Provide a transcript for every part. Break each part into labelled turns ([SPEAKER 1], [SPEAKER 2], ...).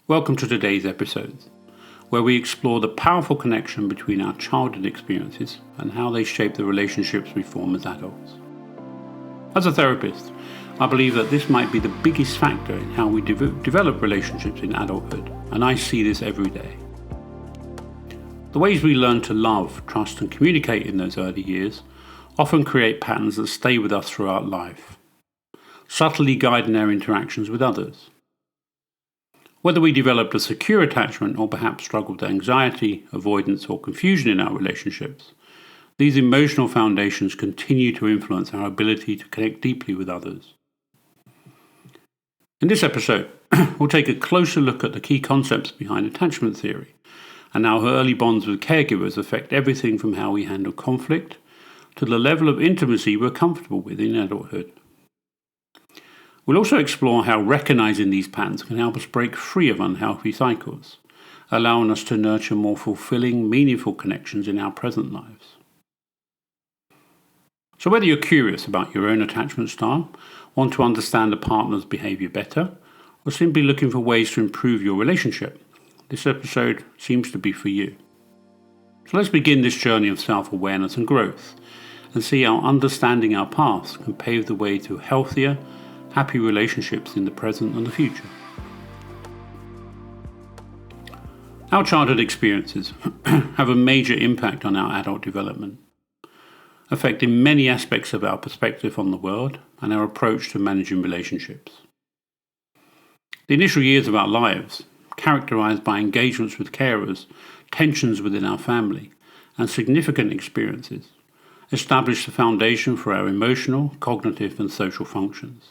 [SPEAKER 1] Welcome to today's episode, where we explore the powerful connection between our childhood experiences and how they shape the relationships we form as adults. As a therapist, I believe that this might be the biggest factor in how we develop relationships in adulthood, and I see this every day. The ways we learn to love, trust, and communicate in those early years often create patterns that stay with us throughout life, subtly guiding our interactions with others. Whether we developed a secure attachment or perhaps struggled with anxiety, avoidance, or confusion in our relationships, these emotional foundations continue to influence our ability to connect deeply with others. In this episode, we'll take a closer look at the key concepts behind attachment theory and how early bonds with caregivers affect everything from how we handle conflict to the level of intimacy we're comfortable with in adulthood. We'll also explore how recognizing these patterns can help us break free of unhealthy cycles, allowing us to nurture more fulfilling, meaningful connections in our present lives. So whether you're curious about your own attachment style, want to understand a partner's behavior better, or simply looking for ways to improve your relationship, this episode seems to be for you. So let's begin this journey of self-awareness and growth, and see how understanding our past can pave the way to healthier, happy relationships in the present and the future. Our childhood experiences have a major impact on our adult development, affecting many aspects of our perspective on the world and our approach to managing relationships. The initial years of our lives, characterized by engagements with carers, tensions within our family, and significant experiences, establish the foundation for our emotional, cognitive, and social functions.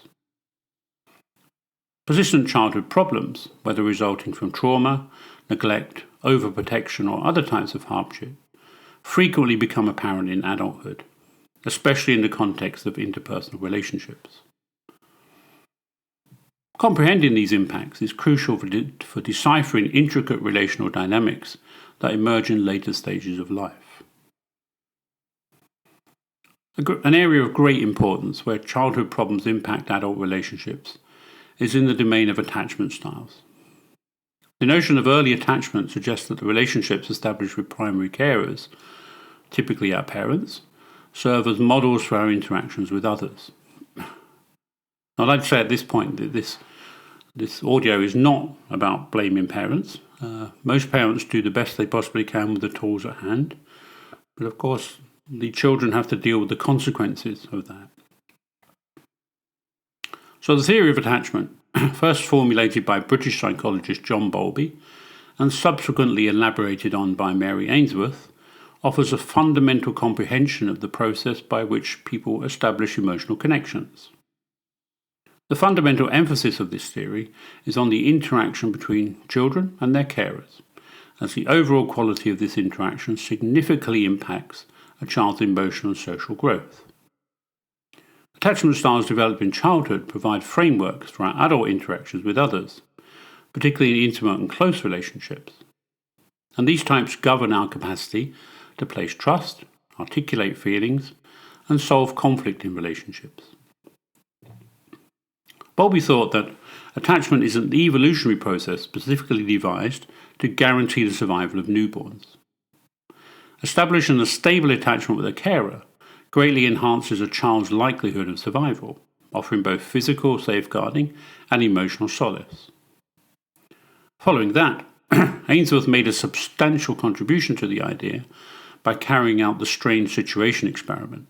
[SPEAKER 1] Persistent childhood problems, whether resulting from trauma, neglect, overprotection, or other types of hardship, frequently become apparent in adulthood, especially in the context of interpersonal relationships. Comprehending these impacts is crucial for deciphering intricate relational dynamics that emerge in later stages of life. An area of great importance where childhood problems impact adult relationships is in the domain of attachment styles. The notion of early attachment suggests that the relationships established with primary carers, typically our parents, serve as models for our interactions with others. Now, I'd like to say at this point that this audio is not about blaming parents. Most parents do the best they possibly can with the tools at hand, but of course the children have to deal with the consequences of that. So the theory of attachment, first formulated by British psychologist John Bowlby and subsequently elaborated on by Mary Ainsworth, offers a fundamental comprehension of the process by which people establish emotional connections. The fundamental emphasis of this theory is on the interaction between children and their carers, as the overall quality of this interaction significantly impacts a child's emotional and social growth. Attachment styles developed in childhood provide frameworks for our adult interactions with others, particularly in intimate and close relationships. And these types govern our capacity to place trust, articulate feelings, and solve conflict in relationships. Bowlby thought that attachment is an evolutionary process specifically devised to guarantee the survival of newborns. Establishing a stable attachment with a carer greatly enhances a child's likelihood of survival, offering both physical safeguarding and emotional solace. Following that, Ainsworth made a substantial contribution to the idea by carrying out the strange situation experiment,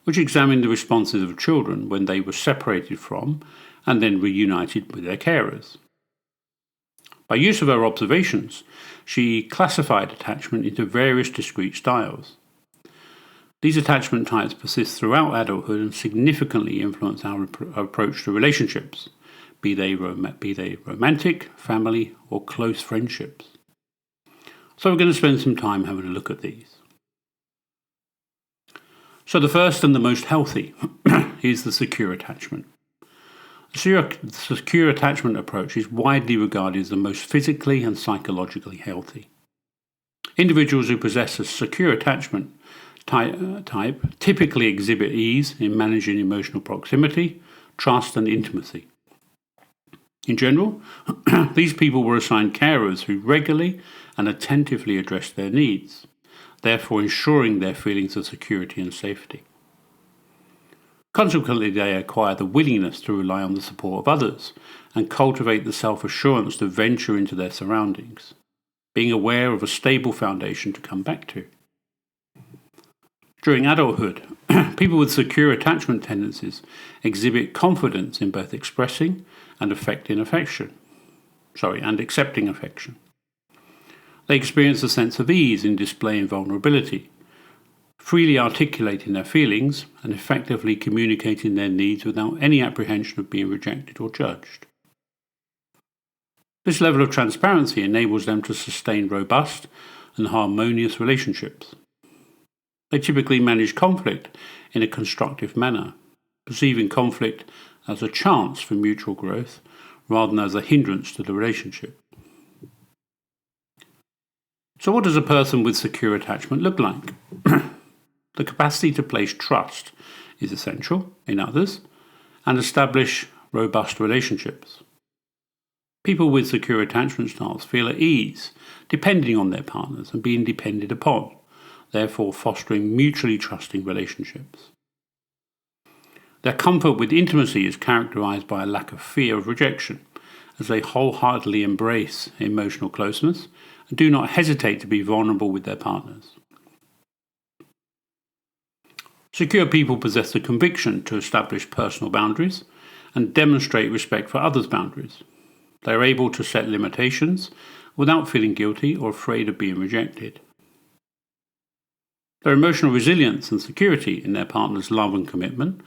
[SPEAKER 1] which examined the responses of children when they were separated from and then reunited with their carers. By use of her observations, she classified attachment into various discrete styles. These attachment types persist throughout adulthood and significantly influence our approach to relationships, be they romantic, family, or close friendships. So we're going to spend some time having a look at these. So the first and the most healthy is the secure attachment. The secure attachment approach is widely regarded as the most physically and psychologically healthy. Individuals who possess a secure attachment type typically exhibit ease in managing emotional proximity, trust, and intimacy. In general, these people were assigned carers who regularly and attentively addressed their needs, therefore ensuring their feelings of security and safety. Consequently, they acquire the willingness to rely on the support of others and cultivate the self-assurance to venture into their surroundings, being aware of a stable foundation to come back to. During adulthood, people with secure attachment tendencies exhibit confidence in both expressing and accepting affection. They experience a sense of ease in displaying vulnerability, freely articulating their feelings and effectively communicating their needs without any apprehension of being rejected or judged. This level of transparency enables them to sustain robust and harmonious relationships. They typically manage conflict in a constructive manner, perceiving conflict as a chance for mutual growth rather than as a hindrance to the relationship. So what does a person with secure attachment look like? The capacity to place trust is essential in others and establish robust relationships. People with secure attachment styles feel at ease depending on their partners and being depended upon, therefore fostering mutually trusting relationships. Their comfort with intimacy is characterized by a lack of fear of rejection, as they wholeheartedly embrace emotional closeness and do not hesitate to be vulnerable with their partners. Secure people possess the conviction to establish personal boundaries and demonstrate respect for others' boundaries. They are able to set limitations without feeling guilty or afraid of being rejected. Their emotional resilience and security in their partner's love and commitment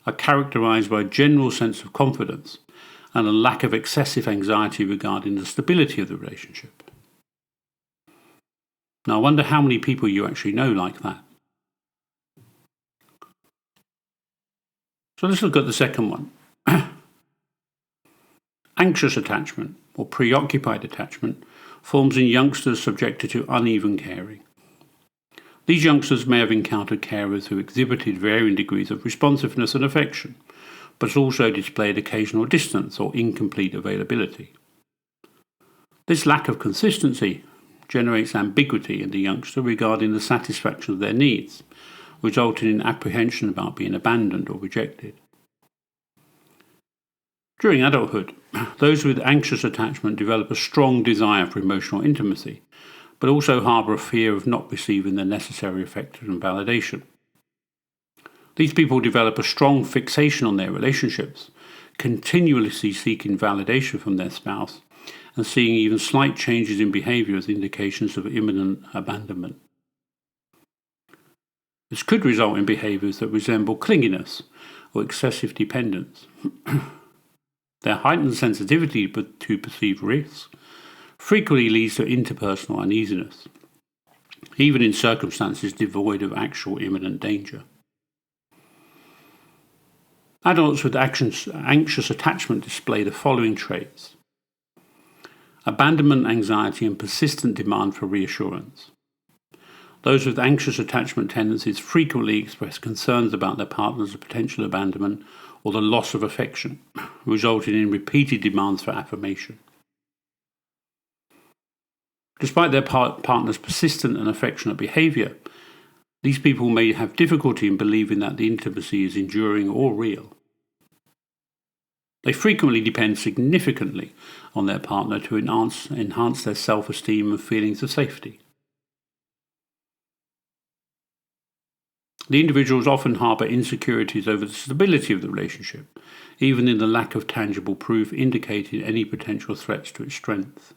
[SPEAKER 1] are characterized by a general sense of confidence and a lack of excessive anxiety regarding the stability of the relationship. Now, I wonder how many people you actually know like that. So let's look at the second one. Anxious attachment, or preoccupied attachment, forms in youngsters subjected to uneven caring. These youngsters may have encountered carers who exhibited varying degrees of responsiveness and affection, but also displayed occasional distance or incomplete availability. This lack of consistency generates ambiguity in the youngster regarding the satisfaction of their needs, resulting in apprehension about being abandoned or rejected. During adulthood, those with anxious attachment develop a strong desire for emotional intimacy, but also harbour a fear of not receiving the necessary affection and validation. These people develop a strong fixation on their relationships, continuously seeking validation from their spouse and seeing even slight changes in behaviour as indications of imminent abandonment. This could result in behaviours that resemble clinginess or excessive dependence. Their heightened sensitivity to perceived risks frequently leads to interpersonal uneasiness, even in circumstances devoid of actual imminent danger. Adults with anxious attachment display the following traits: abandonment anxiety and persistent demand for reassurance. Those with anxious attachment tendencies frequently express concerns about their partner's potential abandonment or the loss of affection, resulting in repeated demands for affirmation. Despite their partner's persistent and affectionate behaviour, these people may have difficulty in believing that the intimacy is enduring or real. They frequently depend significantly on their partner to enhance their self-esteem and feelings of safety. The individuals often harbour insecurities over the stability of the relationship, even in the lack of tangible proof indicating any potential threats to its strength.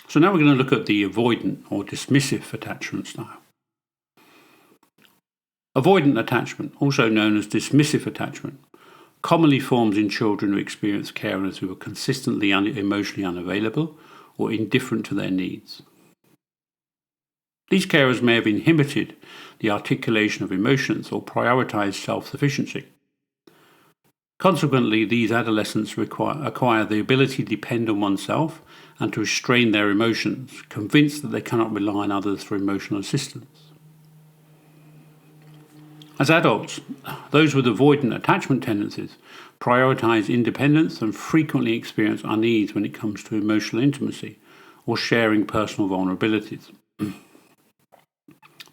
[SPEAKER 1] So now we're going to look at the avoidant or dismissive attachment style. Avoidant attachment, also known as dismissive attachment, commonly forms in children who experience carers who are consistently emotionally unavailable or indifferent to their needs. These carers may have inhibited the articulation of emotions or prioritized self-sufficiency. Consequently, these adolescents acquire the ability to depend on oneself and to restrain their emotions, convinced that they cannot rely on others for emotional assistance. As adults, those with avoidant attachment tendencies prioritize independence, and frequently experience unease when it comes to emotional intimacy or sharing personal vulnerabilities.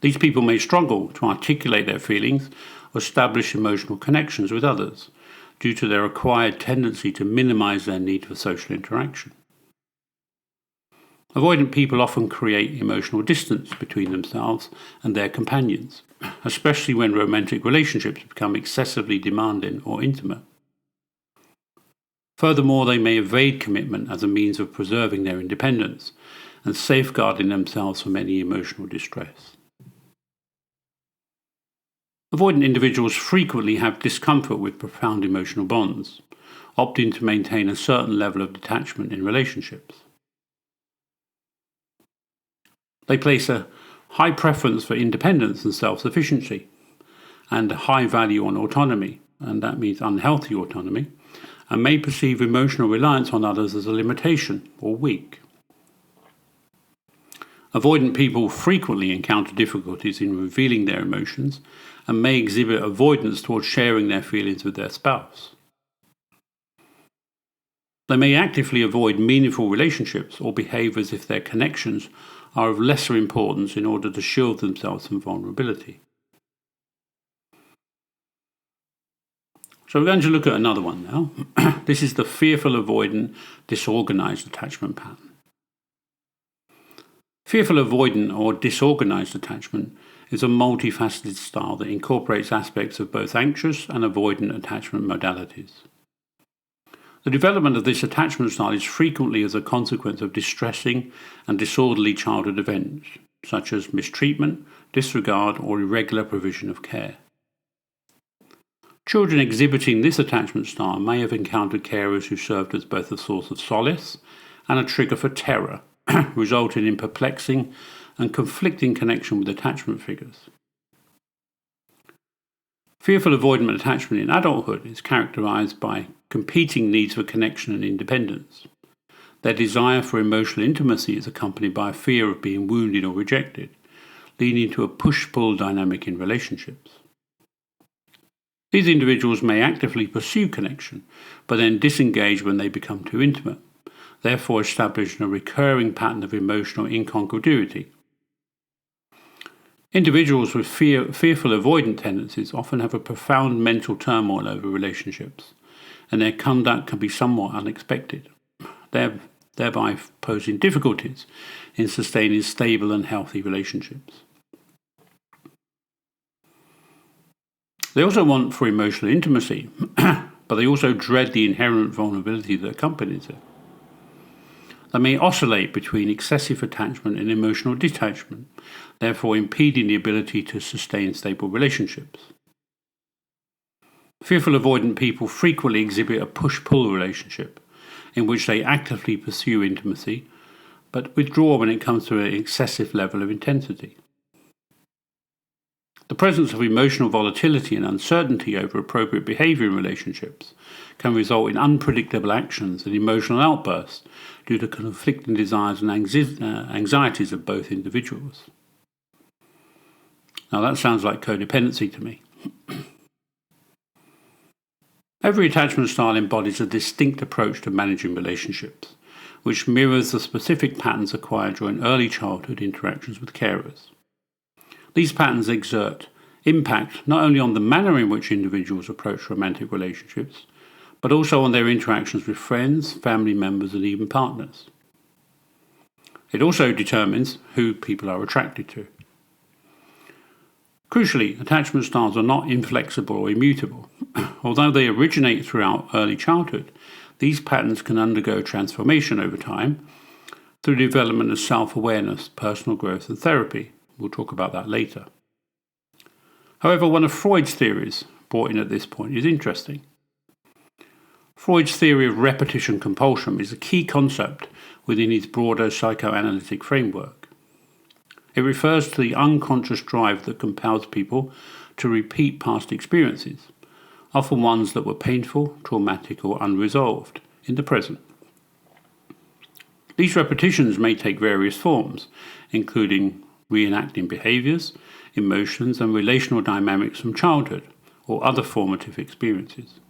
[SPEAKER 1] These people may struggle to articulate their feelings or establish emotional connections with others due to their acquired tendency to minimize their need for social interaction. Avoidant people often create emotional distance between themselves and their companions, especially when romantic relationships become excessively demanding or intimate. Furthermore, they may evade commitment as a means of preserving their independence and safeguarding themselves from any emotional distress. Avoidant individuals frequently have discomfort with profound emotional bonds, opting to maintain a certain level of detachment in relationships. They place a high preference for independence and self-sufficiency, and a high value on autonomy, and that means unhealthy autonomy, and may perceive emotional reliance on others as a limitation or weak. Avoidant people frequently encounter difficulties in revealing their emotions and may exhibit avoidance towards sharing their feelings with their spouse. They may actively avoid meaningful relationships or behave as if their connections are of lesser importance in order to shield themselves from vulnerability. So we're going to look at another one now. This is the fearful, avoidant, disorganized attachment pattern. Fearful, avoidant, or disorganized attachment is a multifaceted style that incorporates aspects of both anxious and avoidant attachment modalities. The development of this attachment style is frequently as a consequence of distressing and disorderly childhood events, such as mistreatment, disregard, or irregular provision of care. Children exhibiting this attachment style may have encountered carers who served as both a source of solace and a trigger for terror, resulting in perplexing and conflicting connection with attachment figures. Fearful avoidant attachment in adulthood is characterized by competing needs for connection and independence. Their desire for emotional intimacy is accompanied by a fear of being wounded or rejected, leading to a push-pull dynamic in relationships. These individuals may actively pursue connection, but then disengage when they become too intimate, therefore establishing a recurring pattern of emotional incongruity. Individuals with fearful avoidant tendencies often have a profound mental turmoil over relationships, and their conduct can be somewhat unexpected, thereby posing difficulties in sustaining stable and healthy relationships. They also want for emotional intimacy, but they also dread the inherent vulnerability that accompanies it. They may oscillate between excessive attachment and emotional detachment, therefore impeding the ability to sustain stable relationships. Fearful avoidant people frequently exhibit a push-pull relationship, in which they actively pursue intimacy, but withdraw when it comes to an excessive level of intensity. The presence of emotional volatility and uncertainty over appropriate behavior in relationships can result in unpredictable actions and emotional outbursts due to conflicting desires and anxieties of both individuals. Now that sounds like codependency to me. Every attachment style embodies a distinct approach to managing relationships, which mirrors the specific patterns acquired during early childhood interactions with carers. These patterns exert impact not only on the manner in which individuals approach romantic relationships, but also on their interactions with friends, family members, and even partners. It also determines who people are attracted to. Crucially, attachment styles are not inflexible or immutable. Although they originate throughout early childhood, these patterns can undergo transformation over time through the development of self-awareness, personal growth, and therapy. We'll talk about that later. However, one of Freud's theories brought in at this point is interesting. Freud's theory of repetition compulsion is a key concept within his broader psychoanalytic framework. It refers to the unconscious drive that compels people to repeat past experiences, often ones that were painful, traumatic, or unresolved, in the present. These repetitions may take various forms, including reenacting behaviors, emotions, and relational dynamics from childhood or other formative experiences.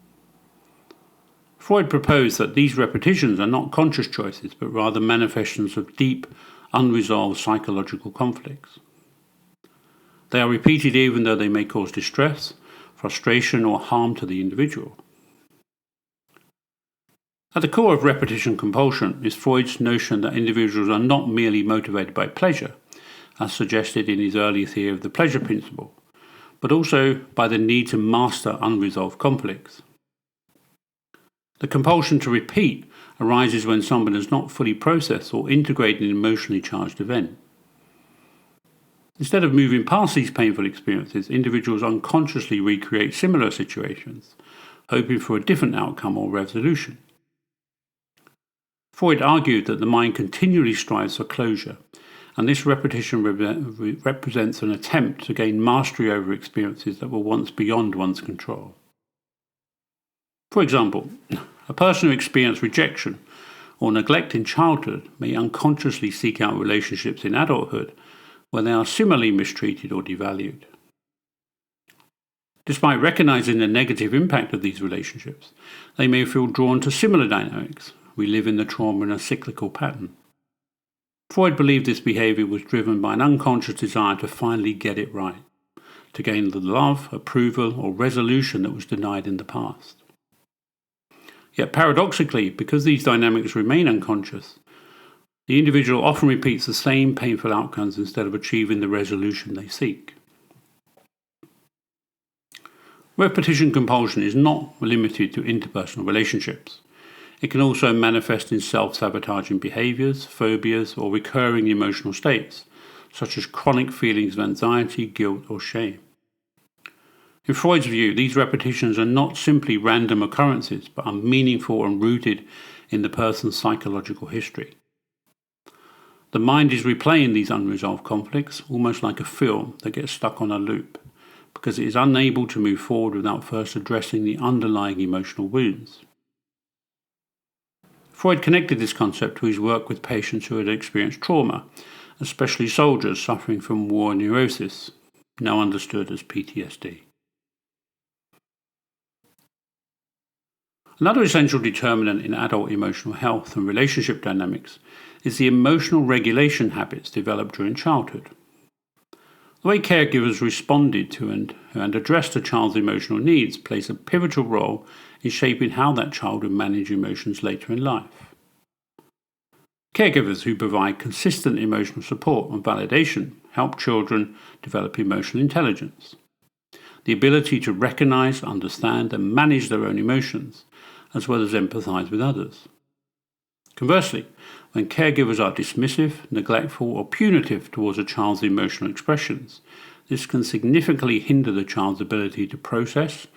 [SPEAKER 1] Freud proposed that these repetitions are not conscious choices, but rather manifestations of deep, unresolved psychological conflicts. They are repeated even though they may cause distress, frustration, or harm to the individual. At the core of repetition compulsion is Freud's notion that individuals are not merely motivated by pleasure, as suggested in his early theory of the pleasure principle, but also by the need to master unresolved conflicts. The compulsion to repeat arises when someone has not fully processed or integrated an emotionally charged event. Instead of moving past these painful experiences, individuals unconsciously recreate similar situations, hoping for a different outcome or resolution. Freud argued that the mind continually strives for closure, and this repetition represents an attempt to gain mastery over experiences that were once beyond one's control. For example, a person who experienced rejection or neglect in childhood may unconsciously seek out relationships in adulthood where they are similarly mistreated or devalued. Despite recognizing the negative impact of these relationships, they may feel drawn to similar dynamics, reliving the trauma in a cyclical pattern. Freud believed this behavior was driven by an unconscious desire to finally get it right, to gain the love, approval, or resolution that was denied in the past. Yet paradoxically, because these dynamics remain unconscious, the individual often repeats the same painful outcomes instead of achieving the resolution they seek. Repetition compulsion is not limited to interpersonal relationships. It can also manifest in self-sabotaging behaviors, phobias, or recurring emotional states, such as chronic feelings of anxiety, guilt, or shame. In Freud's view, these repetitions are not simply random occurrences, but are meaningful and rooted in the person's psychological history. The mind is replaying these unresolved conflicts, almost like a film that gets stuck on a loop, because it is unable to move forward without first addressing the underlying emotional wounds. Freud connected this concept to his work with patients who had experienced trauma, especially soldiers suffering from war neurosis, now understood as PTSD. Another essential determinant in adult emotional health and relationship dynamics is the emotional regulation habits developed during childhood. The way caregivers responded to and addressed a child's emotional needs plays a pivotal role in shaping how that child will manage emotions later in life. Caregivers who provide consistent emotional support and validation help children develop emotional intelligence, the ability to recognize, understand, and manage their own emotions, as well as empathize with others. Conversely, when caregivers are dismissive, neglectful, or punitive towards a child's emotional expressions, this can significantly hinder the child's ability to process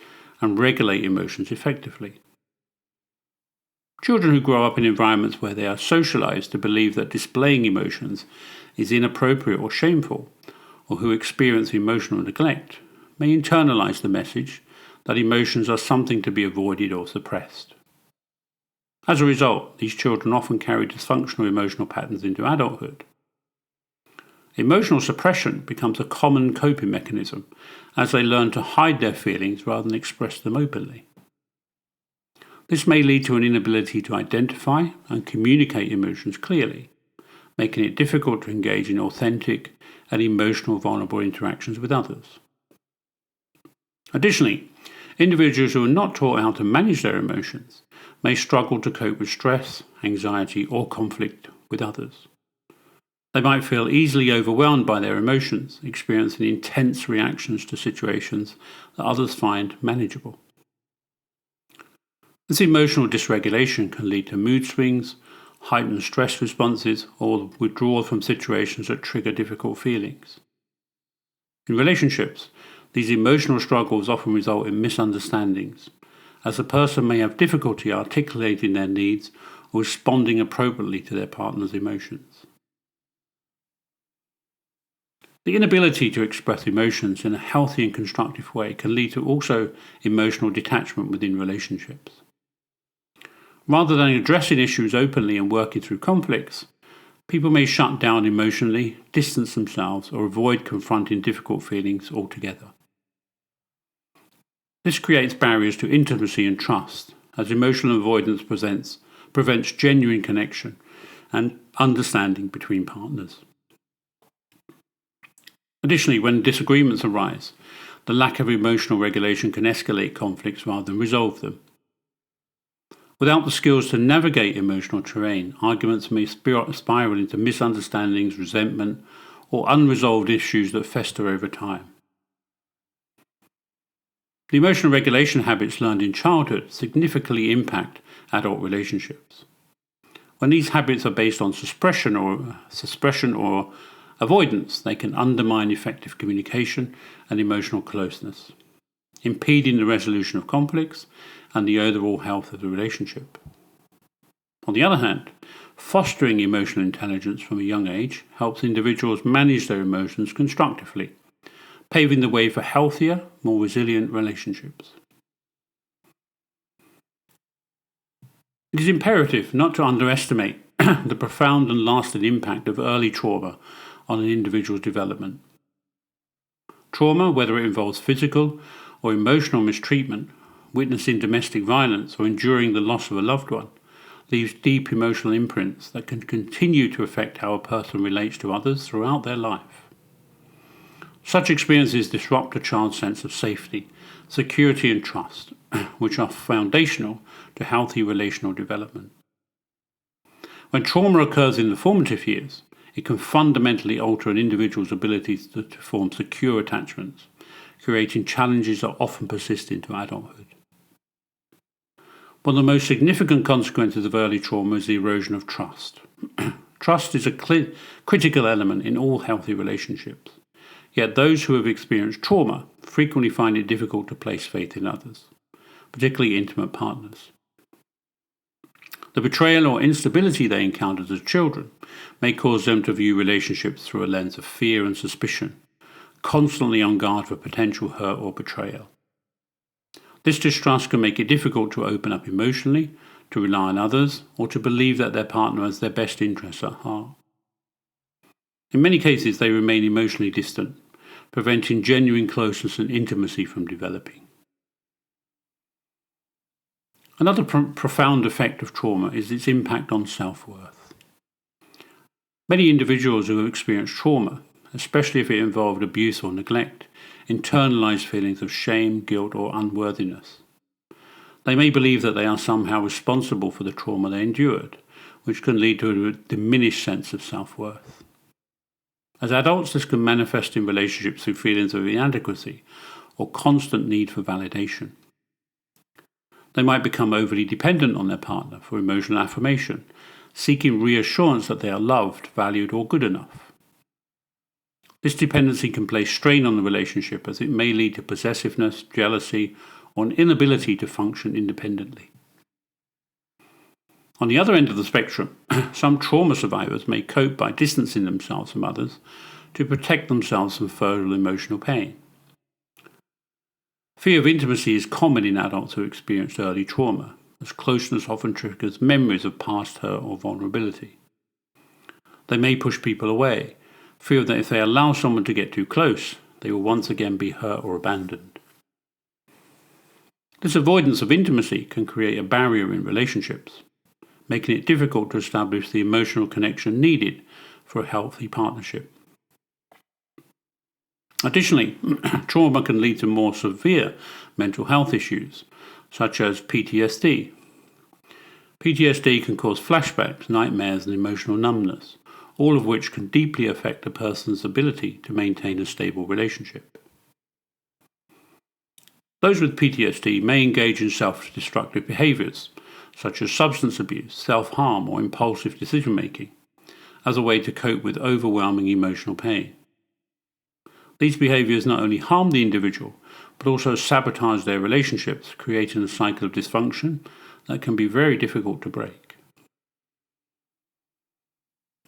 [SPEAKER 1] and regulate emotions effectively. Children who grow up in environments where they are socialized to believe that displaying emotions is inappropriate or shameful, or who experience emotional neglect, may internalize the message that emotions are something to be avoided or suppressed. As a result, these children often carry dysfunctional emotional patterns into adulthood. Emotional suppression becomes a common coping mechanism as they learn to hide their feelings rather than express them openly. This may lead to an inability to identify and communicate emotions clearly, making it difficult to engage in authentic and emotional vulnerable interactions with others. Additionally, individuals who are not taught how to manage their emotions may struggle to cope with stress, anxiety, or conflict with others. They might feel easily overwhelmed by their emotions, experiencing intense reactions to situations that others find manageable. This emotional dysregulation can lead to mood swings, heightened stress responses, or withdrawal from situations that trigger difficult feelings. In relationships, these emotional struggles often result in misunderstandings, as the person may have difficulty articulating their needs or responding appropriately to their partner's emotions. The inability to express emotions in a healthy and constructive way can lead to also emotional detachment within relationships. Rather than addressing issues openly and working through conflicts, people may shut down emotionally, distance themselves, or avoid confronting difficult feelings altogether. This creates barriers to intimacy and trust, as emotional avoidance prevents genuine connection and understanding between partners. Additionally, when disagreements arise, the lack of emotional regulation can escalate conflicts rather than resolve them. Without the skills to navigate emotional terrain, arguments may spiral into misunderstandings, resentment, or unresolved issues that fester over time. The emotional regulation habits learned in childhood significantly impact adult relationships. When these habits are based on suppression or avoidance, they can undermine effective communication and emotional closeness, impeding the resolution of conflicts and the overall health of the relationship. On the other hand, fostering emotional intelligence from a young age helps individuals manage their emotions constructively, paving the way for healthier, more resilient relationships. It is imperative not to underestimate the profound and lasting impact of early trauma on an individual's development. Trauma, whether it involves physical or emotional mistreatment, witnessing domestic violence, or enduring the loss of a loved one, leaves deep emotional imprints that can continue to affect how a person relates to others throughout their life. Such experiences disrupt a child's sense of safety, security, and trust, which are foundational to healthy relational development. When trauma occurs in the formative years, it can fundamentally alter an individual's ability to form secure attachments, creating challenges that often persist into adulthood. One of the most significant consequences of early trauma is the erosion of trust. Trust is a critical element in all healthy relationships, yet those who have experienced trauma frequently find it difficult to place faith in others, particularly intimate partners. The betrayal or instability they encountered as children may cause them to view relationships through a lens of fear and suspicion, constantly on guard for potential hurt or betrayal. This distrust can make it difficult to open up emotionally, to rely on others, or to believe that their partner has their best interests at heart. In many cases, they remain emotionally distant, preventing genuine closeness and intimacy from developing. Another profound effect of trauma is its impact on self-worth. Many individuals who have experienced trauma, especially if it involved abuse or neglect, internalize feelings of shame, guilt, or unworthiness. They may believe that they are somehow responsible for the trauma they endured, which can lead to a diminished sense of self-worth. As adults, this can manifest in relationships through feelings of inadequacy or constant need for validation. They might become overly dependent on their partner for emotional affirmation, seeking reassurance that they are loved, valued, or good enough. This dependency can place strain on the relationship as it may lead to possessiveness, jealousy, or an inability to function independently. On the other end of the spectrum, some trauma survivors may cope by distancing themselves from others to protect themselves from further emotional pain. Fear of intimacy is common in adults who experienced early trauma, as closeness often triggers memories of past hurt or vulnerability. They may push people away, fear that if they allow someone to get too close, they will once again be hurt or abandoned. This avoidance of intimacy can create a barrier in relationships, making it difficult to establish the emotional connection needed for a healthy partnership. Additionally, trauma can lead to more severe mental health issues, such as PTSD. PTSD can cause flashbacks, nightmares, and emotional numbness, all of which can deeply affect a person's ability to maintain a stable relationship. Those with PTSD may engage in self-destructive behaviors, such as substance abuse, self-harm, or impulsive decision-making, as a way to cope with overwhelming emotional pain. These behaviors not only harm the individual, but also sabotage their relationships, creating a cycle of dysfunction that can be very difficult to break.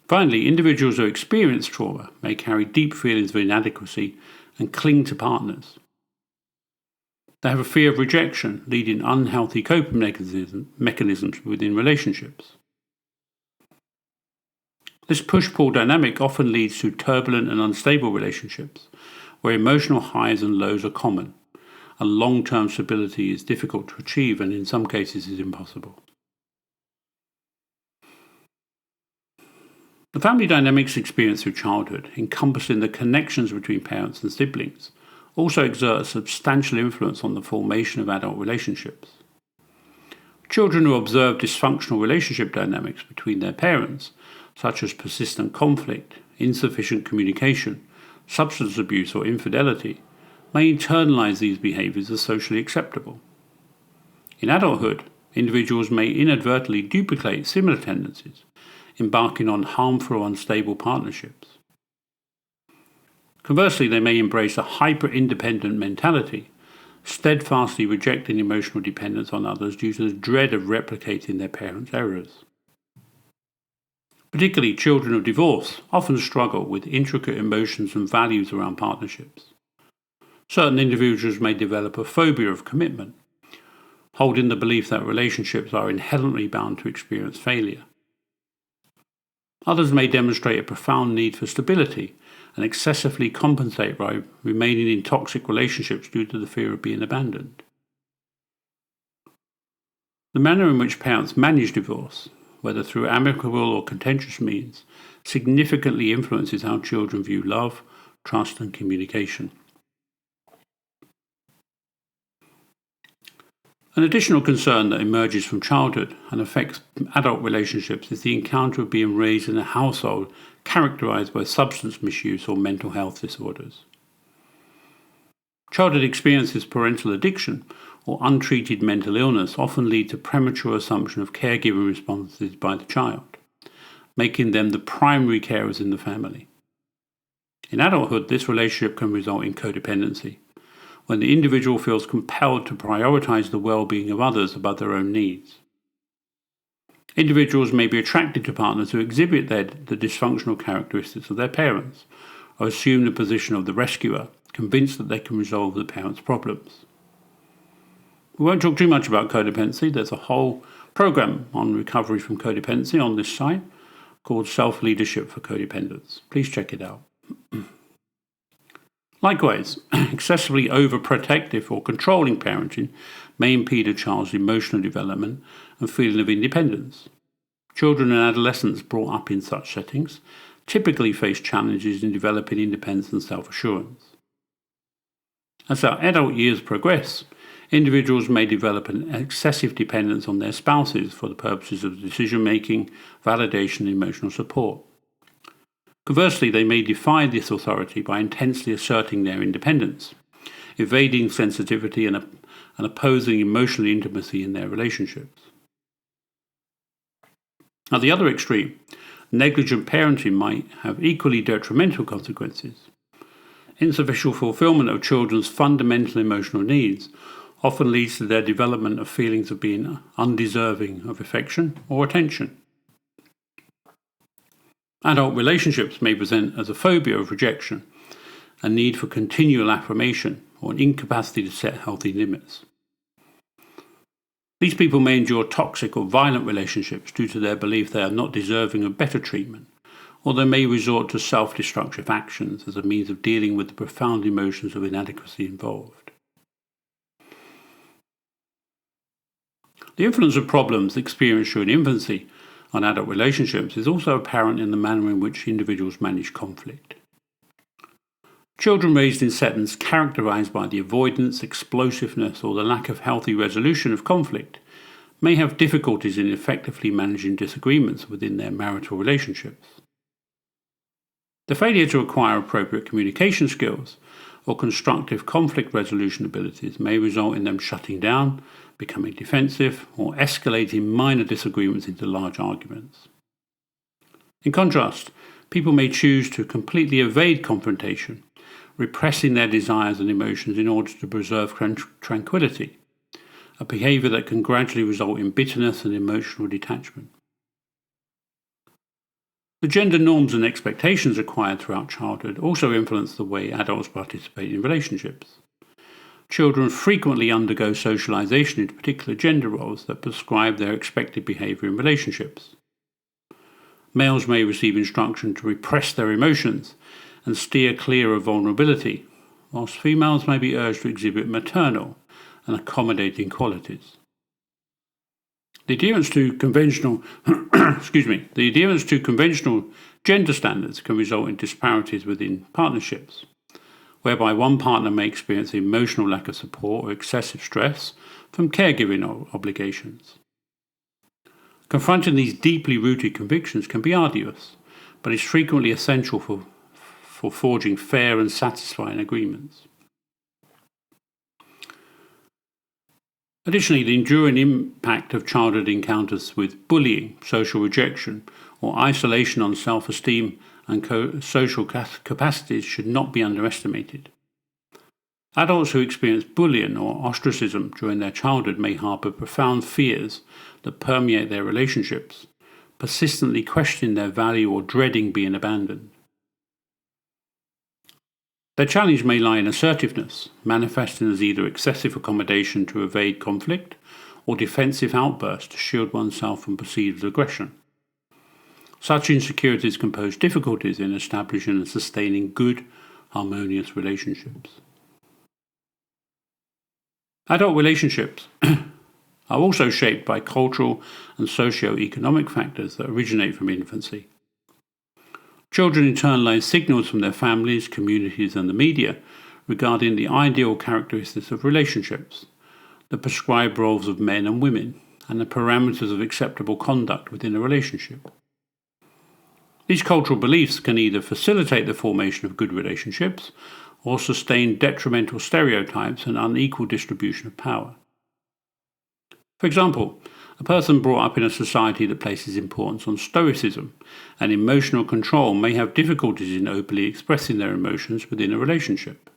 [SPEAKER 1] Finally, individuals who experience trauma may carry deep feelings of inadequacy and cling to partners. They have a fear of rejection, leading unhealthy coping mechanisms within relationships. This push-pull dynamic often leads to turbulent and unstable relationships, where emotional highs and lows are common, and long-term stability is difficult to achieve and in some cases is impossible. The family dynamics experienced through childhood, encompassing the connections between parents and siblings, also exert a substantial influence on the formation of adult relationships. Children who observe dysfunctional relationship dynamics between their parents, such as persistent conflict, insufficient communication, substance abuse, or infidelity, may internalize these behaviors as socially acceptable. In adulthood, individuals may inadvertently duplicate similar tendencies, embarking on harmful or unstable partnerships. Conversely, they may embrace a hyper-independent mentality, steadfastly rejecting emotional dependence on others due to the dread of replicating their parents' errors. Particularly, children of divorce often struggle with intricate emotions and values around partnerships. Certain individuals may develop a phobia of commitment, holding the belief that relationships are inherently bound to experience failure. Others may demonstrate a profound need for stability and excessively compensate by remaining in toxic relationships due to the fear of being abandoned. The manner in which parents manage divorce, whether through amicable or contentious means, significantly influences how children view love, trust, and communication. An additional concern that emerges from childhood and affects adult relationships is the encounter of being raised in a household characterized by substance misuse or mental health disorders. Childhood experiences of parental addiction or untreated mental illness often lead to premature assumption of caregiving responsibilities by the child, making them the primary carers in the family. In adulthood, this relationship can result in codependency, when the individual feels compelled to prioritize the well-being of others above their own needs. Individuals may be attracted to partners who exhibit the dysfunctional characteristics of their parents, or assume the position of the rescuer, convinced that they can resolve the parents' problems. We won't talk too much about codependency. There's a whole program on recovery from codependency on this site called Self-Leadership for Codependence. Please check it out. Likewise, excessively overprotective or controlling parenting may impede a child's emotional development and feeling of independence. Children and adolescents brought up in such settings typically face challenges in developing independence and self-assurance. As our adult years progress, individuals may develop an excessive dependence on their spouses for the purposes of decision-making, validation, and emotional support. Conversely, they may defy this authority by intensely asserting their independence, evading sensitivity and opposing emotional intimacy in their relationships. At the other extreme, negligent parenting might have equally detrimental consequences. Insufficient fulfillment of children's fundamental emotional needs often leads to their development of feelings of being undeserving of affection or attention. Adult relationships may present as a phobia of rejection, a need for continual affirmation, or an incapacity to set healthy limits. These people may endure toxic or violent relationships due to their belief they are not deserving of better treatment, or they may resort to self-destructive actions as a means of dealing with the profound emotions of inadequacy involved. The influence of problems experienced during infancy on adult relationships is also apparent in the manner in which individuals manage conflict. Children raised in settings characterized by the avoidance, explosiveness, or the lack of healthy resolution of conflict may have difficulties in effectively managing disagreements within their marital relationships. The failure to acquire appropriate communication skills or constructive conflict resolution abilities may result in them shutting down, becoming defensive, or escalating minor disagreements into large arguments. In contrast, people may choose to completely evade confrontation, repressing their desires and emotions in order to preserve tranquility, a behavior that can gradually result in bitterness and emotional detachment. The gender norms and expectations acquired throughout childhood also influence the way adults participate in relationships. Children frequently undergo socialization into particular gender roles that prescribe their expected behavior in relationships. Males may receive instruction to repress their emotions and steer clear of vulnerability, whilst females may be urged to exhibit maternal and accommodating qualities. The adherence to conventional the adherence to conventional gender standards can result in disparities within partnerships, whereby one partner may experience emotional lack of support or excessive stress from caregiving obligations. Confronting these deeply rooted convictions can be arduous, but is frequently essential for forging fair and satisfying agreements. Additionally, the enduring impact of childhood encounters with bullying, social rejection, or isolation on self-esteem and social capacities should not be underestimated. Adults who experience bullying or ostracism during their childhood may harbour profound fears that permeate their relationships, persistently questioning their value or dreading being abandoned. Their challenge may lie in assertiveness, manifesting as either excessive accommodation to evade conflict or defensive outbursts to shield oneself from perceived aggression. Such insecurities can pose difficulties in establishing and sustaining good, harmonious relationships. Adult relationships are also shaped by cultural and socio-economic factors that originate from infancy. Children internalize signals from their families, communities, and the media regarding the ideal characteristics of relationships, the prescribed roles of men and women, and the parameters of acceptable conduct within a relationship. These cultural beliefs can either facilitate the formation of good relationships or sustain detrimental stereotypes and unequal distribution of power. For example, a person brought up in a society that places importance on stoicism and emotional control may have difficulties in openly expressing their emotions within a relationship.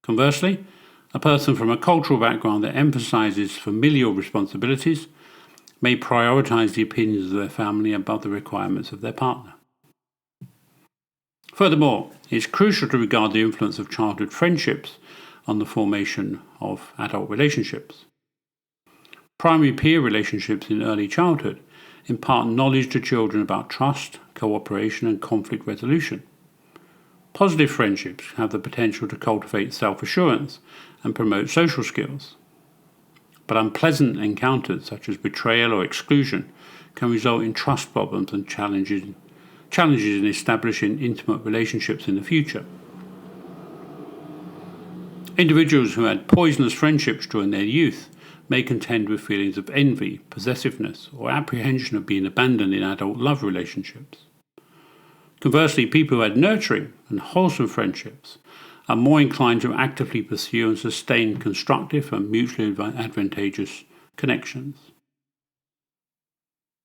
[SPEAKER 1] Conversely, a person from a cultural background that emphasizes familial responsibilities may prioritize the opinions of their family above the requirements of their partner. Furthermore, it is crucial to regard the influence of childhood friendships on the formation of adult relationships. Primary peer relationships in early childhood impart knowledge to children about trust, cooperation, and conflict resolution. Positive friendships have the potential to cultivate self-assurance and promote social skills. But unpleasant encounters such as betrayal or exclusion can result in trust problems and challenges in establishing intimate relationships in the future. Individuals who had poisonous friendships during their youth may contend with feelings of envy, possessiveness, or apprehension of being abandoned in adult love relationships. Conversely, people who had nurturing and wholesome friendships are more inclined to actively pursue and sustain constructive and mutually advantageous connections.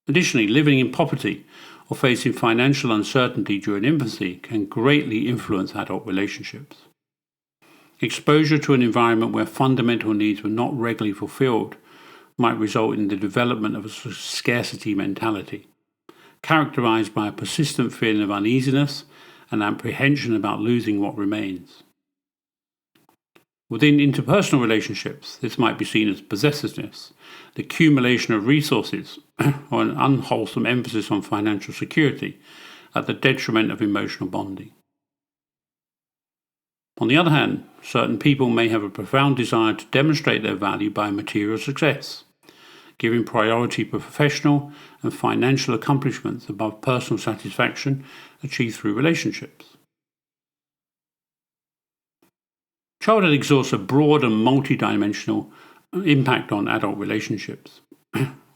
[SPEAKER 1] Additionally, living in poverty or facing financial uncertainty during infancy can greatly influence adult relationships. Exposure to an environment where fundamental needs were not regularly fulfilled might result in the development of a scarcity mentality, characterized by a persistent feeling of uneasiness and apprehension about losing what remains. Within interpersonal relationships, this might be seen as possessiveness, the accumulation of resources, or an unwholesome emphasis on financial security at the detriment of emotional bonding. On the other hand, certain people may have a profound desire to demonstrate their value by material success, giving priority to professional and financial accomplishments above personal satisfaction achieved through relationships. Childhood exerts a broad and multidimensional impact on adult relationships.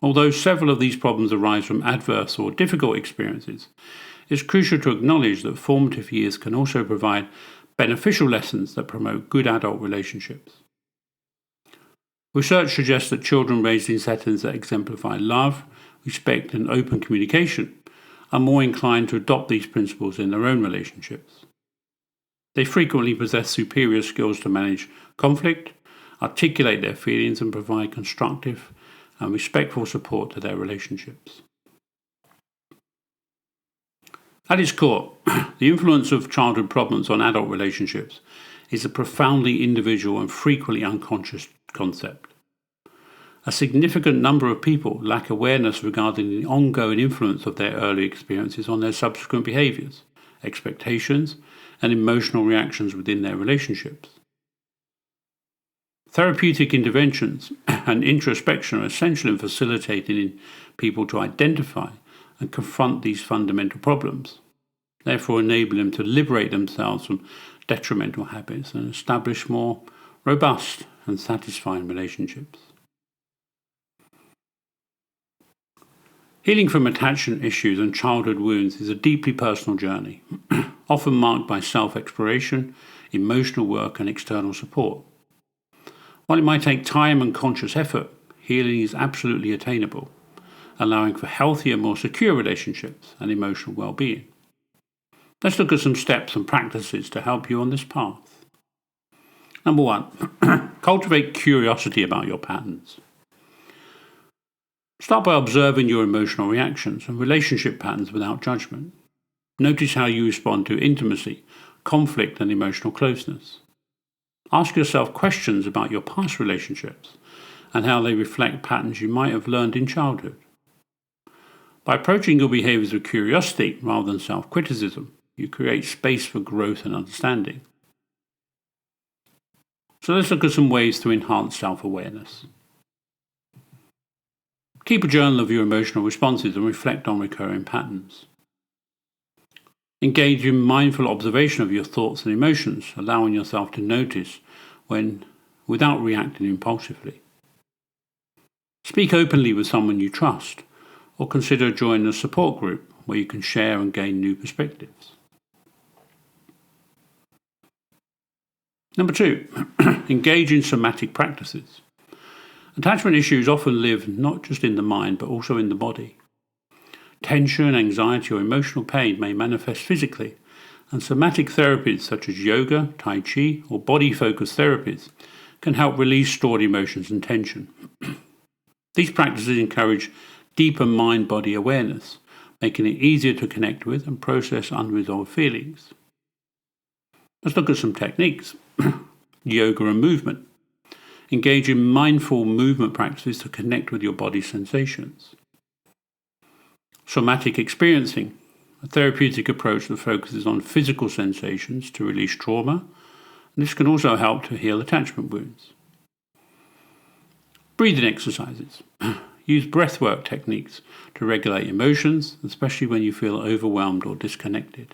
[SPEAKER 1] Although several of these problems arise from adverse or difficult experiences, it is crucial to acknowledge that formative years can also provide beneficial lessons that promote good adult relationships. Research suggests that children raised in settings that exemplify love, respect, and open communication are more inclined to adopt these principles in their own relationships. They frequently possess superior skills to manage conflict, articulate their feelings, and provide constructive and respectful support to their relationships. At its core, the influence of childhood problems on adult relationships is a profoundly individual and frequently unconscious concept. A significant number of people lack awareness regarding the ongoing influence of their early experiences on their subsequent behaviours, expectations, and emotional reactions within their relationships. Therapeutic interventions and introspection are essential in facilitating people to identify and confront these fundamental problems, therefore enabling them to liberate themselves from detrimental habits and establish more robust and satisfying relationships. Healing from attachment issues and childhood wounds is a deeply personal journey, often marked by self-exploration, emotional work, and external support. While it might take time and conscious effort, healing is absolutely attainable, allowing for healthier, more secure relationships and emotional well-being. Let's look at some steps and practices to help you on this path. Number 1, cultivate curiosity about your patterns. Start by observing your emotional reactions and relationship patterns without judgment. Notice how you respond to intimacy, conflict, and emotional closeness. Ask yourself questions about your past relationships and how they reflect patterns you might have learned in childhood. By approaching your behaviors with curiosity rather than self-criticism, you create space for growth and understanding. So let's look at some ways to enhance self-awareness. Keep a journal of your emotional responses and reflect on recurring patterns. Engage in mindful observation of your thoughts and emotions, allowing yourself to notice when without reacting impulsively. Speak openly with someone you trust, or consider joining a support group where you can share and gain new perspectives. Number 2, engage in somatic practices. Attachment issues often live not just in the mind but also in the body. Tension, anxiety, or emotional pain may manifest physically, and somatic therapies such as yoga, tai chi, or body-focused therapies can help release stored emotions and tension. These practices encourage deeper mind-body awareness, making it easier to connect with and process unresolved feelings. Let's look at some techniques. Yoga and movement. Engage in mindful movement practices to connect with your body's sensations. Somatic experiencing, a therapeutic approach that focuses on physical sensations to release trauma, and this can also help to heal attachment wounds. Breathing exercises. Use breathwork techniques to regulate emotions, especially when you feel overwhelmed or disconnected.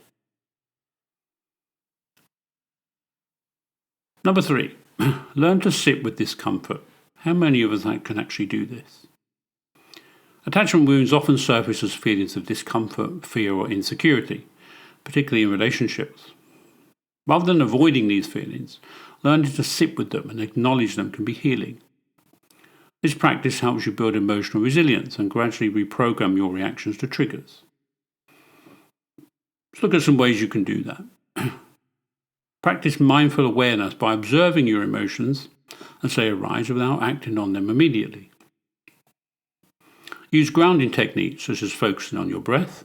[SPEAKER 1] Number 3, learn to sit with discomfort. How many of us can actually do this? Attachment wounds often surface as feelings of discomfort, fear, or insecurity, particularly in relationships. Rather than avoiding these feelings, learning to sit with them and acknowledge them can be healing. This practice helps you build emotional resilience and gradually reprogram your reactions to triggers. Let's look at some ways you can do that. Practice mindful awareness by observing your emotions as they arise without acting on them immediately. Use grounding techniques such as focusing on your breath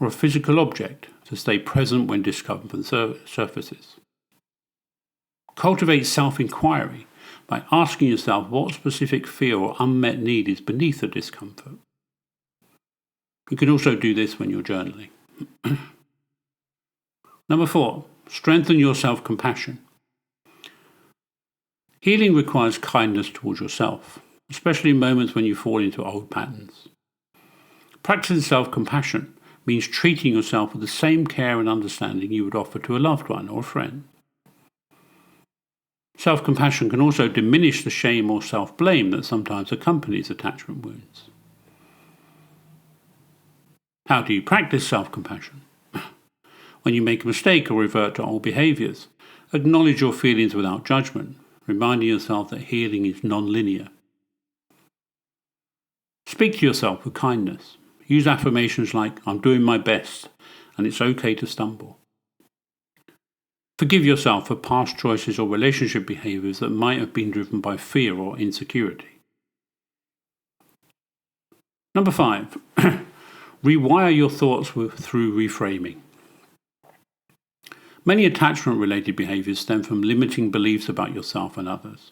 [SPEAKER 1] or a physical object to stay present when discomfort surfaces. Cultivate self-inquiry by asking yourself what specific fear or unmet need is beneath the discomfort. You can also do this when you're journaling. Number 4, strengthen your self-compassion. Healing requires kindness towards yourself, especially in moments when you fall into old patterns. Practicing self-compassion means treating yourself with the same care and understanding you would offer to a loved one or a friend. Self-compassion can also diminish the shame or self-blame that sometimes accompanies attachment wounds. How do you practice self-compassion? When you make a mistake or revert to old behaviors, acknowledge your feelings without judgment, reminding yourself that healing is non-linear. Speak to yourself with kindness. Use affirmations like, "I'm doing my best, and it's okay to stumble." Forgive yourself for past choices or relationship behaviors that might have been driven by fear or insecurity. Number 5, rewire your thoughts through reframing. Many attachment-related behaviors stem from limiting beliefs about yourself and others.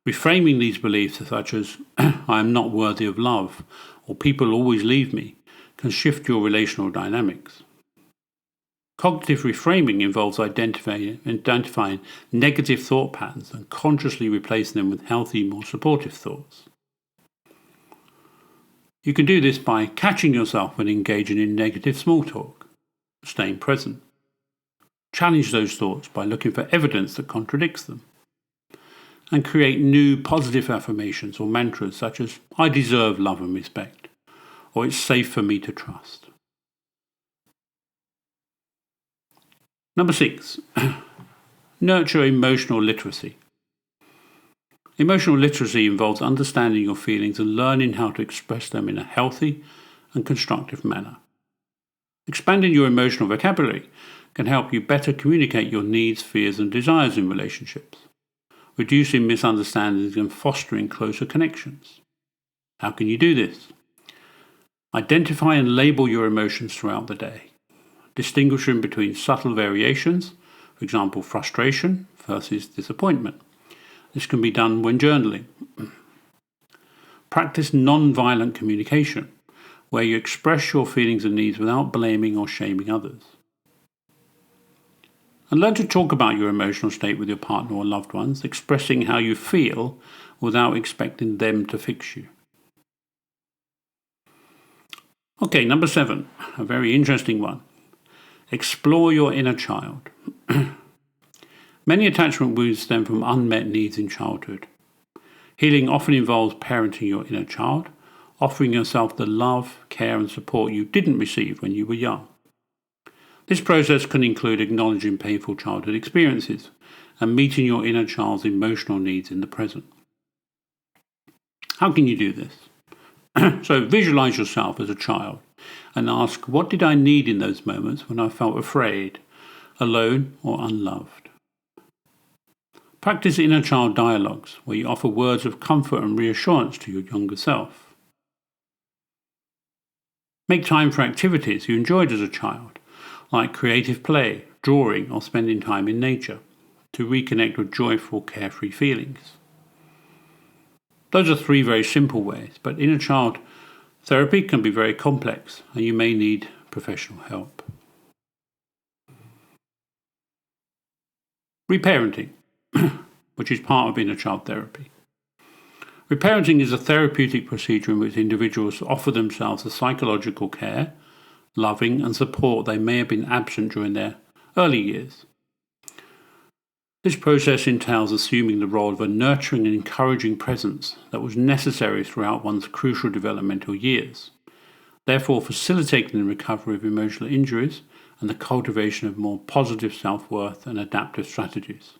[SPEAKER 1] Reframing these beliefs such as, "I am not worthy of love," or "people always leave me," can shift your relational dynamics. Cognitive reframing involves identifying negative thought patterns and consciously replacing them with healthy, more supportive thoughts. You can do this by catching yourself when engaging in negative small talk, staying present. Challenge those thoughts by looking for evidence that contradicts them. And create new positive affirmations or mantras such as, I deserve love and respect, or it's safe for me to trust. Number 6, nurture emotional literacy. Emotional literacy involves understanding your feelings and learning how to express them in a healthy and constructive manner. Expanding your emotional vocabulary can help you better communicate your needs, fears, and desires in relationships, reducing misunderstandings and fostering closer connections. How can you do this? Identify and label your emotions throughout the day, distinguishing between subtle variations, for example, frustration versus disappointment. This can be done when journaling. Practice non-violent communication, where you express your feelings and needs without blaming or shaming others. And learn to talk about your emotional state with your partner or loved ones, expressing how you feel without expecting them to fix you. Okay, number 7, a very interesting one. Explore your inner child. Many attachment wounds stem from unmet needs in childhood. Healing often involves parenting your inner child, offering yourself the love, care, and support you didn't receive when you were young. This process can include acknowledging painful childhood experiences and meeting your inner child's emotional needs in the present. How can you do this? So visualize yourself as a child and ask, what did I need in those moments when I felt afraid, alone, or unloved? Practice inner child dialogues where you offer words of comfort and reassurance to your younger self. Make time for activities you enjoyed as a child, like creative play, drawing, or spending time in nature, to reconnect with joyful, carefree feelings. Those are 3 very simple ways, but inner child therapy can be very complex and you may need professional help. Reparenting, which is part of inner child therapy. Reparenting is a therapeutic procedure in which individuals offer themselves the psychological care, loving, and support they may have been absent during their early years. This process entails assuming the role of a nurturing and encouraging presence that was necessary throughout one's crucial developmental years, therefore facilitating the recovery of emotional injuries and the cultivation of more positive self-worth and adaptive strategies.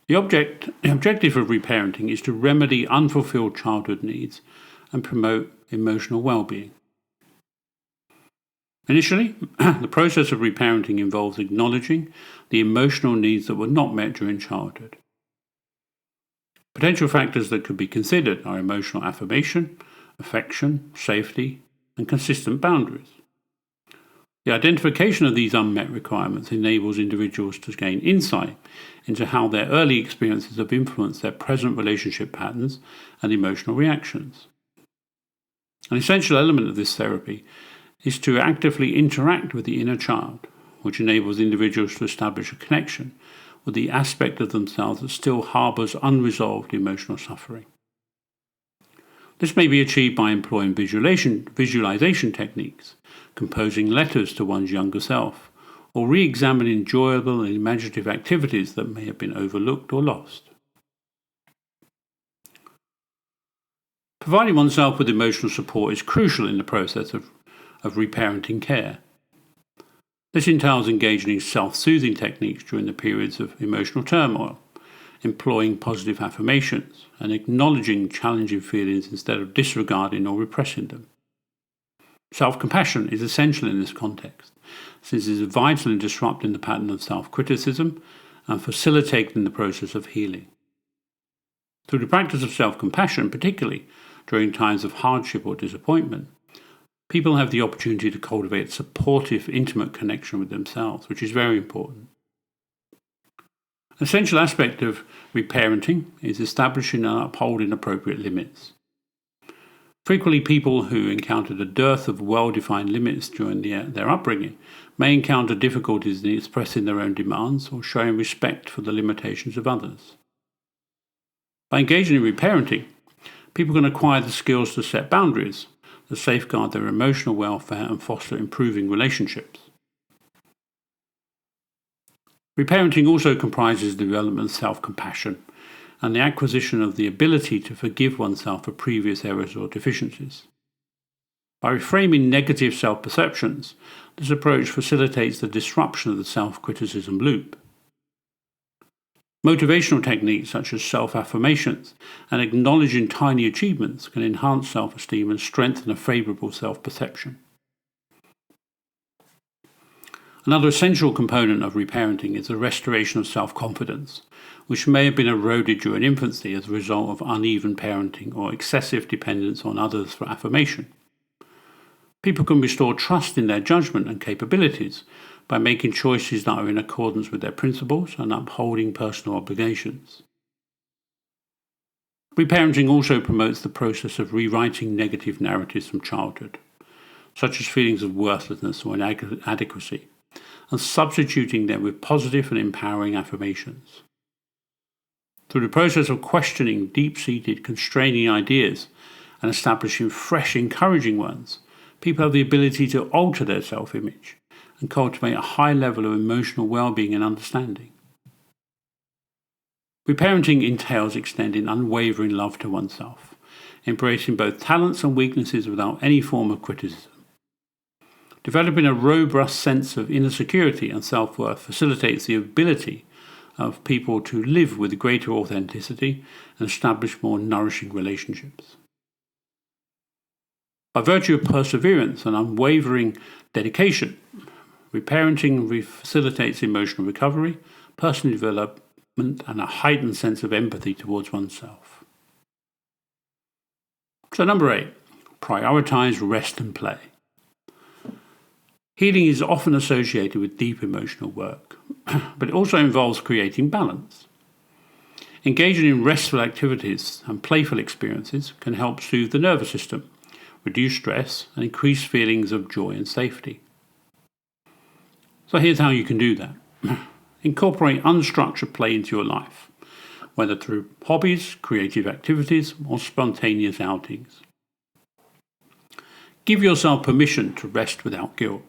[SPEAKER 1] The objective of reparenting is to remedy unfulfilled childhood needs and promote emotional well-being. Initially, the process of reparenting involves acknowledging the emotional needs that were not met during childhood. Potential factors that could be considered are emotional affirmation, affection, safety, and consistent boundaries. The identification of these unmet requirements enables individuals to gain insight into how their early experiences have influenced their present relationship patterns and emotional reactions. An essential element of this therapy is to actively interact with the inner child, which enables individuals to establish a connection with the aspect of themselves that still harbours unresolved emotional suffering. This may be achieved by employing visualization techniques, composing letters to one's younger self, or re-examining enjoyable and imaginative activities that may have been overlooked or lost. Providing oneself with emotional support is crucial in the process of reparenting care. This entails engaging in self-soothing techniques during the periods of emotional turmoil, employing positive affirmations, and acknowledging challenging feelings instead of disregarding or repressing them. Self-compassion is essential in this context, since it is vital in disrupting the pattern of self-criticism and facilitating the process of healing. Through the practice of self-compassion, particularly during times of hardship or disappointment, people have the opportunity to cultivate a supportive, intimate connection with themselves, which is very important. An essential aspect of reparenting is establishing and upholding appropriate limits. Frequently, people who encountered a dearth of well-defined limits during their upbringing may encounter difficulties in expressing their own demands or showing respect for the limitations of others. By engaging in reparenting, people can acquire the skills to set boundaries that safeguard their emotional welfare and foster improving relationships. Reparenting also comprises the development of self-compassion and the acquisition of the ability to forgive oneself for previous errors or deficiencies. By reframing negative self-perceptions, this approach facilitates the disruption of the self-criticism loop. Motivational techniques such as self-affirmations and acknowledging tiny achievements can enhance self-esteem and strengthen a favourable self-perception. Another essential component of reparenting is the restoration of self-confidence, which may have been eroded during infancy as a result of uneven parenting or excessive dependence on others for affirmation. People can restore trust in their judgment and capabilities by making choices that are in accordance with their principles and upholding personal obligations. Reparenting also promotes the process of rewriting negative narratives from childhood, such as feelings of worthlessness or inadequacy, and substituting them with positive and empowering affirmations. Through the process of questioning deep-seated, constraining ideas and establishing fresh, encouraging ones, people have the ability to alter their self-image and cultivate a high level of emotional well-being and understanding. Reparenting entails extending unwavering love to oneself, embracing both talents and weaknesses without any form of criticism. Developing a robust sense of inner security and self-worth facilitates the ability of people to live with greater authenticity and establish more nourishing relationships. By virtue of perseverance and unwavering dedication, reparenting facilitates emotional recovery, personal development, and a heightened sense of empathy towards oneself. So 8, prioritize rest and play. Healing is often associated with deep emotional work, but it also involves creating balance. Engaging in restful activities and playful experiences can help soothe the nervous system, reduce stress, and increase feelings of joy and safety. So here's how you can do that. Incorporate unstructured play into your life, whether through hobbies, creative activities, or spontaneous outings. Give yourself permission to rest without guilt.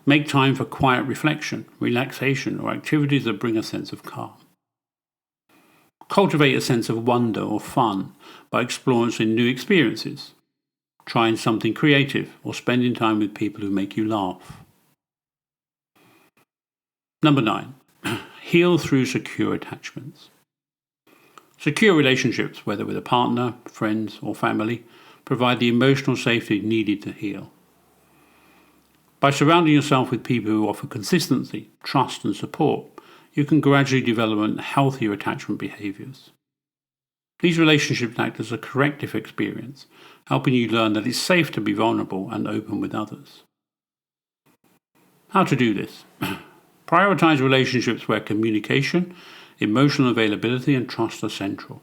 [SPEAKER 1] Make time for quiet reflection, relaxation, or activities that bring a sense of calm. Cultivate a sense of wonder or fun by experiencing new experiences, trying something creative, or spending time with people who make you laugh. 9, heal through secure attachments. Secure relationships, whether with a partner, friends, or family, provide the emotional safety needed to heal. By surrounding yourself with people who offer consistency, trust, and support, you can gradually develop healthier attachment behaviors. These relationships act as a corrective experience, helping you learn that it's safe to be vulnerable and open with others. How to do this? Prioritize relationships where communication, emotional availability, and trust are central.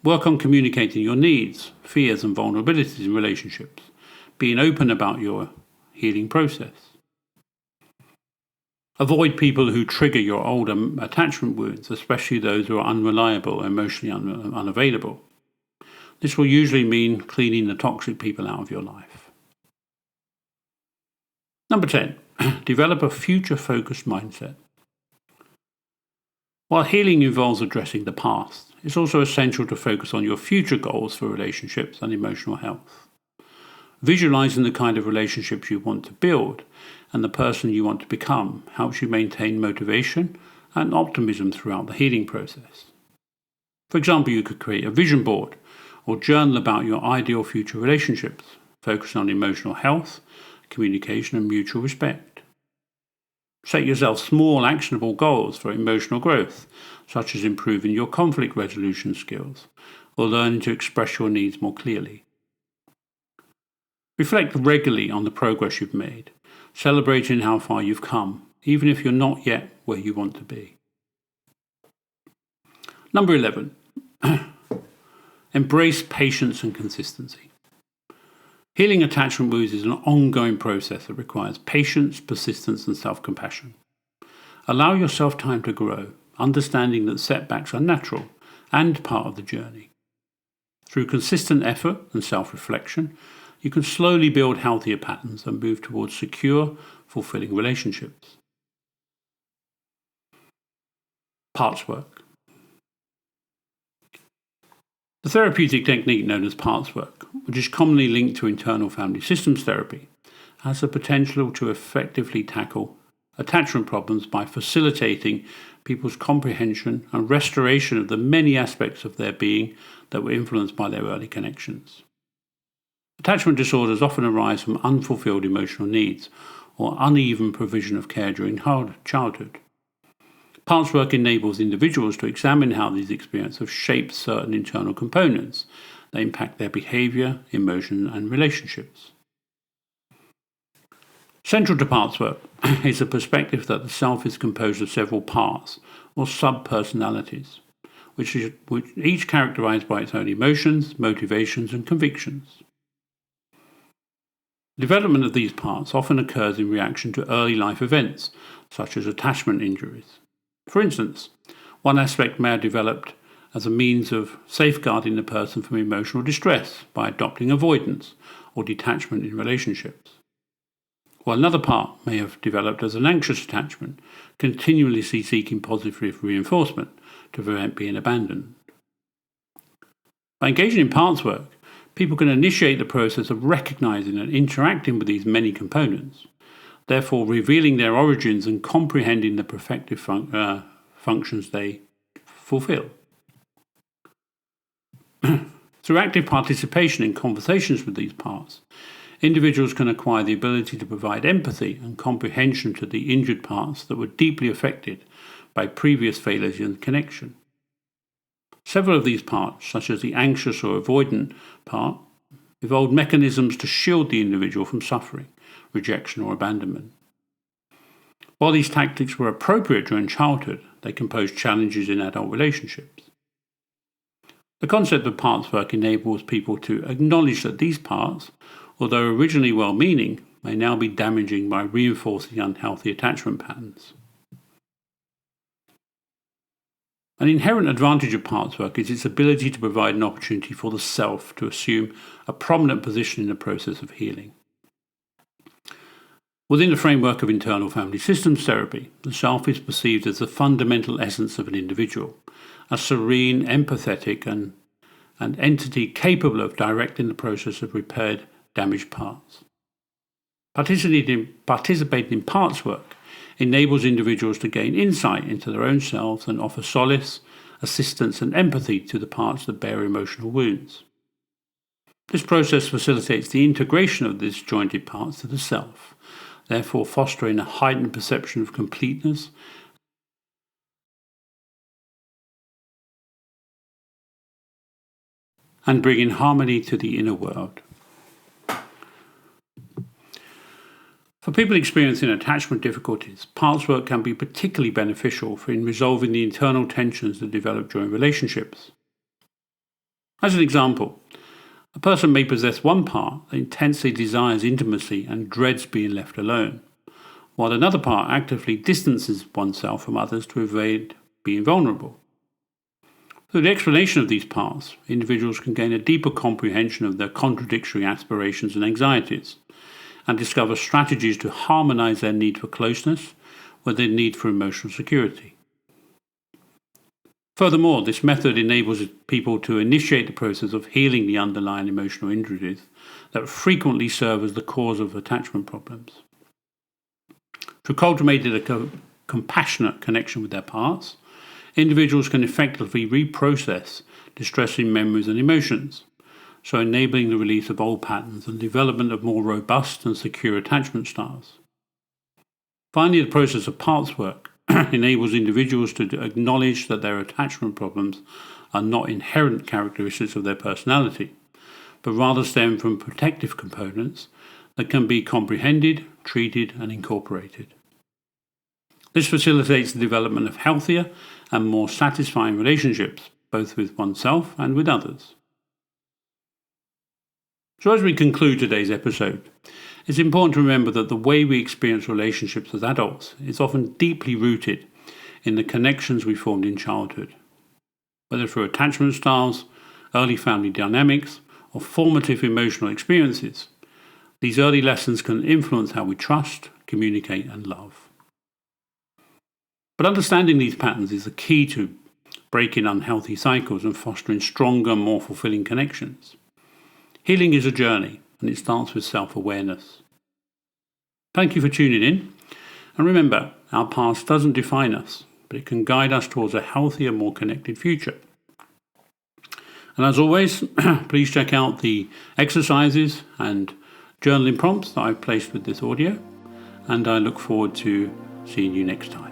[SPEAKER 1] Work on communicating your needs, fears, and vulnerabilities in relationships, being open about your healing process. Avoid people who trigger your old attachment wounds, especially those who are unreliable or emotionally unavailable. This will usually mean cleaning the toxic people out of your life. 10, develop a future-focused mindset. While healing involves addressing the past, it's also essential to focus on your future goals for relationships and emotional health. Visualizing the kind of relationships you want to build and the person you want to become helps you maintain motivation and optimism throughout the healing process. For example, you could create a vision board or journal about your ideal future relationships, focusing on emotional health, communication, and mutual respect. Set yourself small, actionable goals for emotional growth, such as improving your conflict resolution skills or learning to express your needs more clearly. Reflect regularly on the progress you've made, celebrating how far you've come, even if you're not yet where you want to be. 11, Embrace patience and consistency. Healing attachment wounds is an ongoing process that requires patience, persistence, and self-compassion. Allow yourself time to grow, understanding that setbacks are natural and part of the journey. Through consistent effort and self-reflection, you can slowly build healthier patterns and move towards secure, fulfilling relationships. Parts work. The therapeutic technique known as parts work, which is commonly linked to internal family systems therapy, has the potential to effectively tackle attachment problems by facilitating people's comprehension and restoration of the many aspects of their being that were influenced by their early connections. Attachment disorders often arise from unfulfilled emotional needs or uneven provision of care during childhood. Parts work enables individuals to examine how these experiences have shaped certain internal components that impact their behavior, emotion, and relationships. Central to parts work is the perspective that the self is composed of several parts, or sub-personalities, which each characterized by its own emotions, motivations, and convictions. Development of these parts often occurs in reaction to early life events, such as attachment injuries. For instance, one aspect may have developed as a means of safeguarding the person from emotional distress by adopting avoidance or detachment in relationships, while another part may have developed as an anxious attachment, continually seeking positive reinforcement to prevent being abandoned. By engaging in parts work, people can initiate the process of recognizing and interacting with these many components, therefore revealing their origins and comprehending the protective functions they fulfill. Through active participation in conversations with these parts, individuals can acquire the ability to provide empathy and comprehension to the injured parts that were deeply affected by previous failures in connection. Several of these parts, such as the anxious or avoidant part, evolved mechanisms to shield the individual from suffering, rejection, or abandonment. While these tactics were appropriate during childhood, they can pose challenges in adult relationships. The concept of parts work enables people to acknowledge that these parts, although originally well-meaning, may now be damaging by reinforcing unhealthy attachment patterns. An inherent advantage of parts work is its ability to provide an opportunity for the self to assume a prominent position in the process of healing. Within the framework of internal family systems therapy, the self is perceived as the fundamental essence of an individual, a serene, empathetic, and an entity capable of directing the process of repaired, damaged parts. Participating in parts work enables individuals to gain insight into their own selves and offer solace, assistance, and empathy to the parts that bear emotional wounds. This process facilitates the integration of these disjointed parts to the self, therefore fostering a heightened perception of completeness and bringing harmony to the inner world. For people experiencing attachment difficulties, parts work can be particularly beneficial in resolving the internal tensions that develop during relationships. As an example, a person may possess one part that intensely desires intimacy and dreads being left alone, while another part actively distances oneself from others to avoid being vulnerable. Through the explanation of these parts, individuals can gain a deeper comprehension of their contradictory aspirations and anxieties, and discover strategies to harmonize their need for closeness with their need for emotional security. Furthermore, this method enables people to initiate the process of healing the underlying emotional injuries that frequently serve as the cause of attachment problems. Through cultivating a compassionate connection with their parts, individuals can effectively reprocess distressing memories and emotions, so enabling the release of old patterns and development of more robust and secure attachment styles. Finally, the process of parts work enables individuals to acknowledge that their attachment problems are not inherent characteristics of their personality, but rather stem from protective components that can be comprehended, treated, and incorporated. This facilitates the development of healthier and more satisfying relationships, both with oneself and with others. So as we conclude today's episode, it's important to remember that the way we experience relationships as adults is often deeply rooted in the connections we formed in childhood. Whether through attachment styles, early family dynamics, or formative emotional experiences, these early lessons can influence how we trust, communicate, and love. But understanding these patterns is the key to breaking unhealthy cycles and fostering stronger, more fulfilling connections. Healing is a journey, and it starts with self-awareness. Thank you for tuning in, and remember, our past doesn't define us, but it can guide us towards a healthier, more connected future. And as always, please check out the exercises and journaling prompts that I've placed with this audio, and I look forward to seeing you next time.